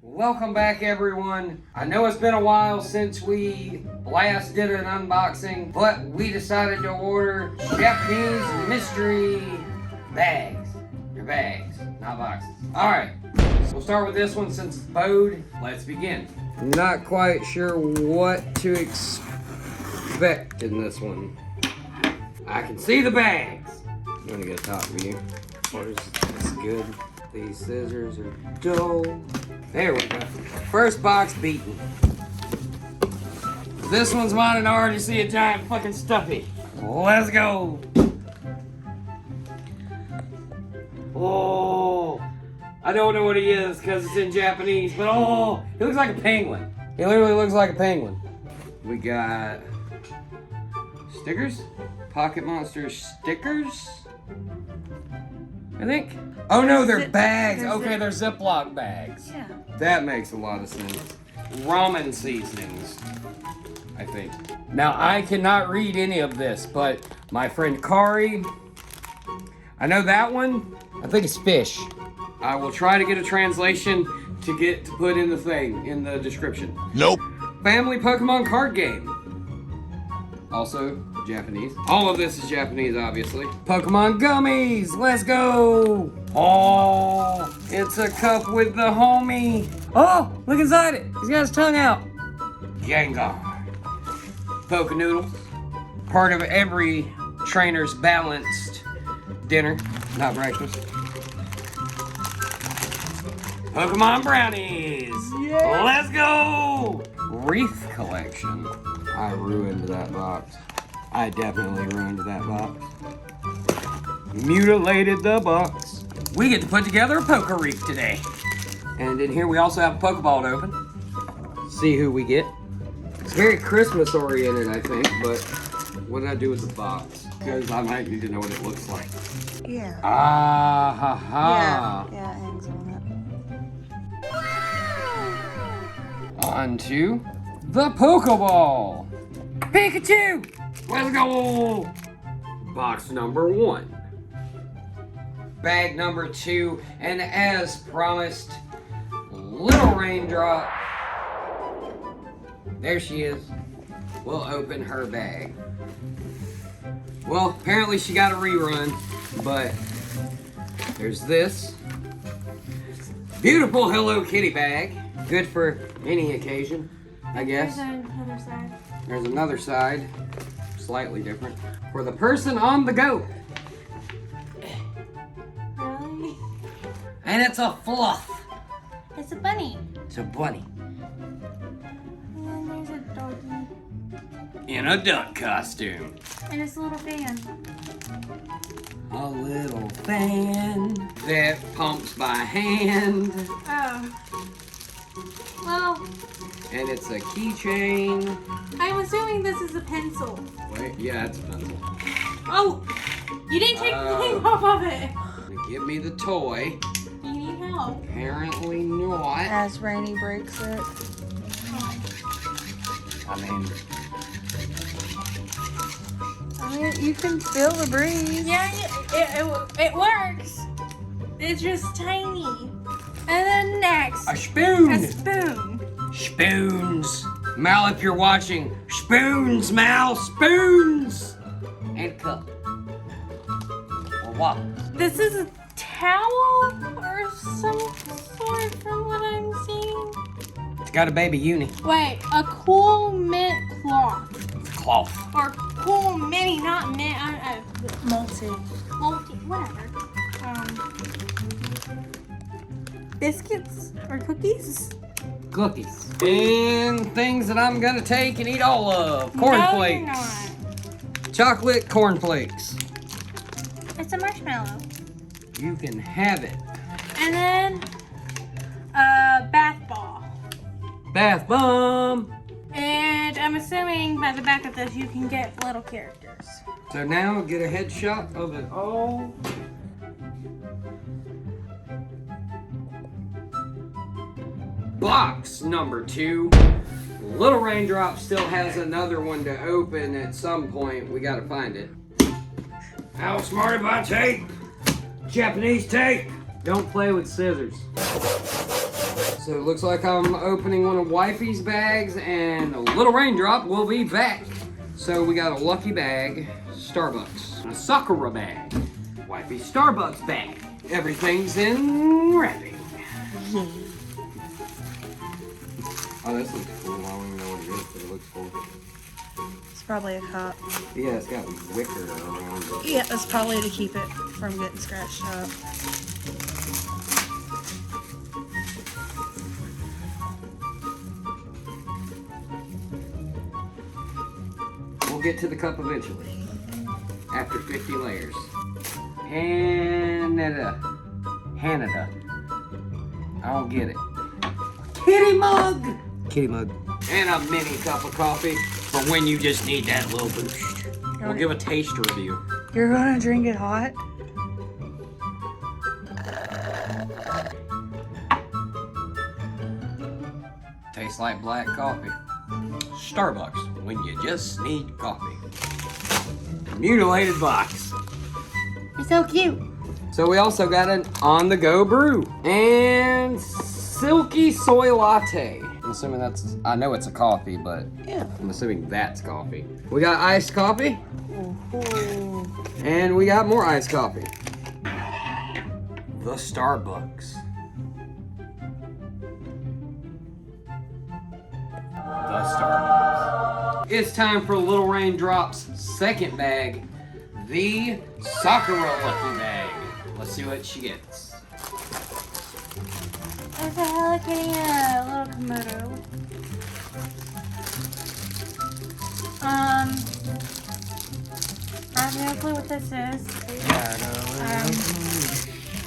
Welcome back, everyone. I know it's been a while since we last did an unboxing, but we decided to order Japanese mystery bags. They're bags, not boxes. All right, so we'll start with this one since it's bowed. Let's begin. Not quite sure what to expect in this one. I can see the bags. I'm gonna get a top view. It's good. These scissors are dull. There we go. First box beaten. This one's mine and I already see a giant fucking stuffy. Let's go. Oh, I don't know what he is because it's in Japanese, but oh, he looks like a penguin. He literally looks like a penguin. We got stickers, Pocket Monster stickers, I think. Oh no, they're bags. Okay, they're Ziploc bags. Yeah. That makes a lot of sense. Ramen seasonings, I think. Now, I cannot read any of this, but my friend Kari, I know that one, I think it's fish. I will try to get a translation to put in the thing, in the description. Nope. Family Pokemon card game. Also Japanese. All of this is Japanese, obviously. Pokemon gummies, let's go. Oh, it's a cup with the homie. Oh, look inside it. He's got his tongue out. Gengar. Poke-Noodles. Part of every trainer's balanced dinner, not breakfast. Pokemon brownies. Yeah. Let's go. Wreath collection. I ruined that box. I definitely ruined that box. Mutilated the box. We get to put together a poker wreath today. And in here we also have a Pokeball to open. See who we get. It's very Christmas oriented, I think, but what did I do with the box? Because I might need to know what it looks like. Yeah. Ah, ha, ha. Yeah, it hangs on it. On to the Pokeball. Pikachu! Let's go! Box number 1. Bag number 2, and as promised, Little Raindrop. There she is. We'll open her bag. Well, apparently she got a rerun, but there's this. Beautiful Hello Kitty bag. Good for any occasion, I guess. There's another side. There's another side, slightly different, for the person on the go. Really? And it's a fluff. It's a bunny. It's a bunny. And then there's a doggy. In a duck costume. And it's a little fan. A little fan that pumps by hand. Oh. Well, And it's a keychain. I'm assuming this is a pencil. Wait, yeah, it's a pencil. Oh! You didn't take the thing off of it! Give me the toy. You need help. Apparently not. As Rainy breaks it. I mean, you can feel the breeze. Yeah, it works. It's just tiny. And then next, A spoon. a spoon. Spoons. Mal, if you're watching, spoons, Mal, spoons. And a cup. Or what? This is a towel or some sort from what I'm seeing. It's got a baby uni. Wait, a cool mint cloth. Cloth. Or cool mini, not mint. Multi, whatever. Biscuits or cookies? Cookies. And things that I'm gonna take and eat all of. Cornflakes. No, you're not. Chocolate cornflakes. It's a marshmallow. You can have it. And then a bath ball. Bath bomb. And I'm assuming by the back of this you can get little characters. So now get a headshot of it all. Box number 2. Little Raindrop still has another one to open at some point. We gotta find it. Outsmarted by tape. Japanese tape. Don't play with scissors. So it looks like I'm opening one of Wifey's bags, and Little Raindrop will be back. So we got a Lucky Bag, Starbucks, and a Sakura Bag, Wifey's Starbucks bag. Everything's in wrapping. Oh, this looks cool. I don't even know what it is, but it looks cool. It's probably a cup. Yeah, it's got wicker around it. Yeah, it's probably to keep it from getting scratched up. We'll get to the cup eventually. After 50 layers. Canada. I don't get it. Kitty mug! Kitty mug. And a mini cup of coffee for when you just need that little boost. We'll give a taste review. You're gonna drink it hot? Tastes like black coffee. Starbucks, when you just need coffee. Mutilated box. It's so cute. So we also got an on-the-go brew. And silky soy latte. I'm assuming that's, I know it's a coffee, but yeah, I'm assuming that's coffee. We got iced coffee. Ooh. And we got more iced coffee. The Starbucks. The Starbucks. It's time for Little Raindrop's second bag, the Sakura Lucky Bag. Let's see what she gets. There's a Hello Kitty and a little Komodo. I have no clue what this is.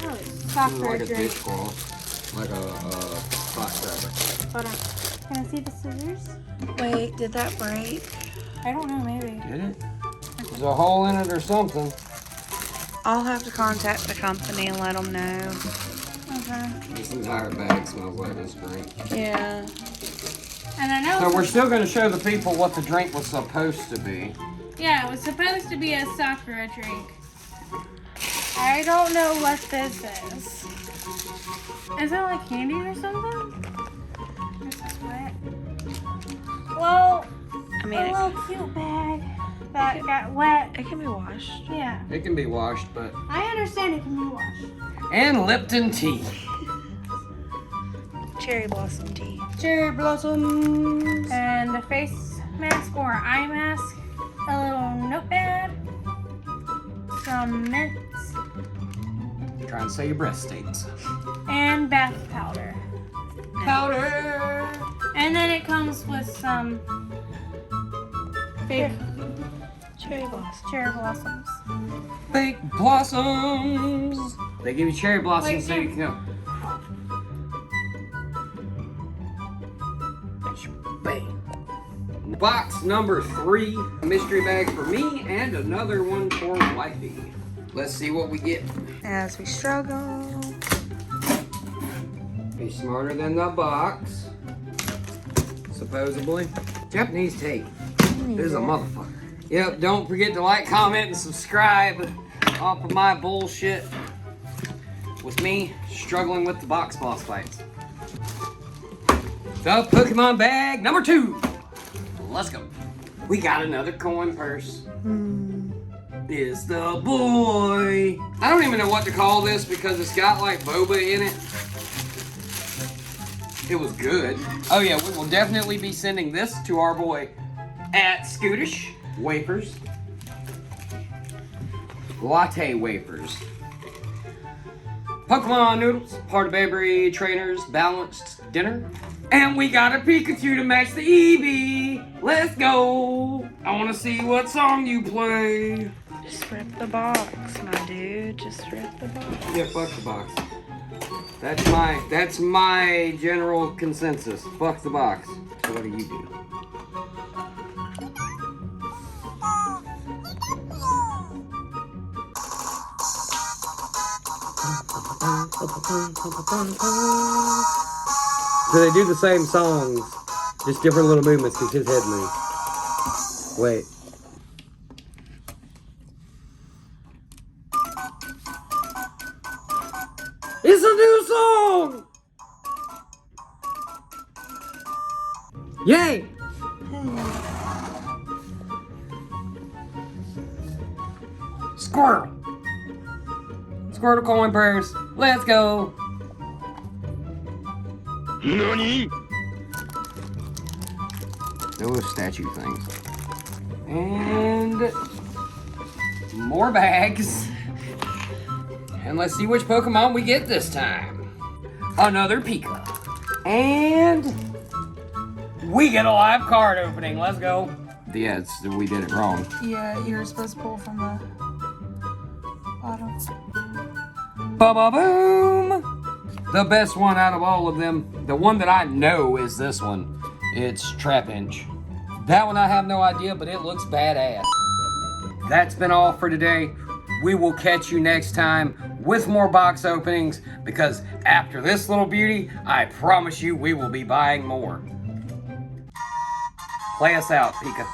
Oh, it's Sakura like a drink. dishcloth, like a hot scrubber. Hold on. Can I see the scissors? Wait, did that break? I don't know, maybe. Did it? There's a hole in it or something. I'll have to contact the company and let them know. Okay. This entire bag smells like this drink. Yeah. And I know. So we're still going to show the people what the drink was supposed to be. Yeah, it was supposed to be a Sakura drink. I don't know what this is. Is it like candy or something? This is wet. Well, a little cute bag that got wet. It can be washed. Yeah. It can be washed, but... I understand it can be washed. And Lipton tea. Cherry blossom tea. Cherry blossoms. And a face mask or eye mask. A little notepad. Some mints. Try and say your breath stains. And bath powder. Powder! And then it comes with some fake cherry blossoms. Fake blossoms! They give you cherry blossoms so you can go. Bang. Box number 3, mystery bag for me and another one for Wifey. Let's see what we get. As we struggle. Be smarter than the box. Supposedly. Japanese tape. This is a motherfucker. Yep, don't forget to like, comment, and subscribe off of my bullshit with me struggling with the box boss fights. The Pokémon bag number 2. Let's go. We got another coin purse. It's the boy. I don't even know what to call this because it's got like boba in it. It was good. Oh yeah, we will definitely be sending this to our boy at Scootish Wafers. Latte wafers. Pokemon noodles, part of every trainer's balanced dinner. And we got a Pikachu to match the Eevee. Let's go. I want to see what song you play. Just rip the box, my dude. Just rip the box. Yeah, fuck the box. That's my general consensus. Fuck the box. So what do you do? So they do the same songs, just different little movements because his head moves. Wait. It's a new song! Yay! Squirrel! Squirtle coin purse. Let's go! NANI?! Those statue things. And more bags. And let's see which Pokemon we get this time. Another Pika. And we get a live card opening. Let's go. Yeah, we did it wrong. Yeah, you're supposed to pull from the bottom. Ba-ba-boom! The best one out of all of them, the one that I know is this one. It's Trapinch. That one I have no idea, but it looks badass. That's been all for today. We will catch you next time with more box openings, because after this little beauty, I promise you we will be buying more. Play us out, Pika.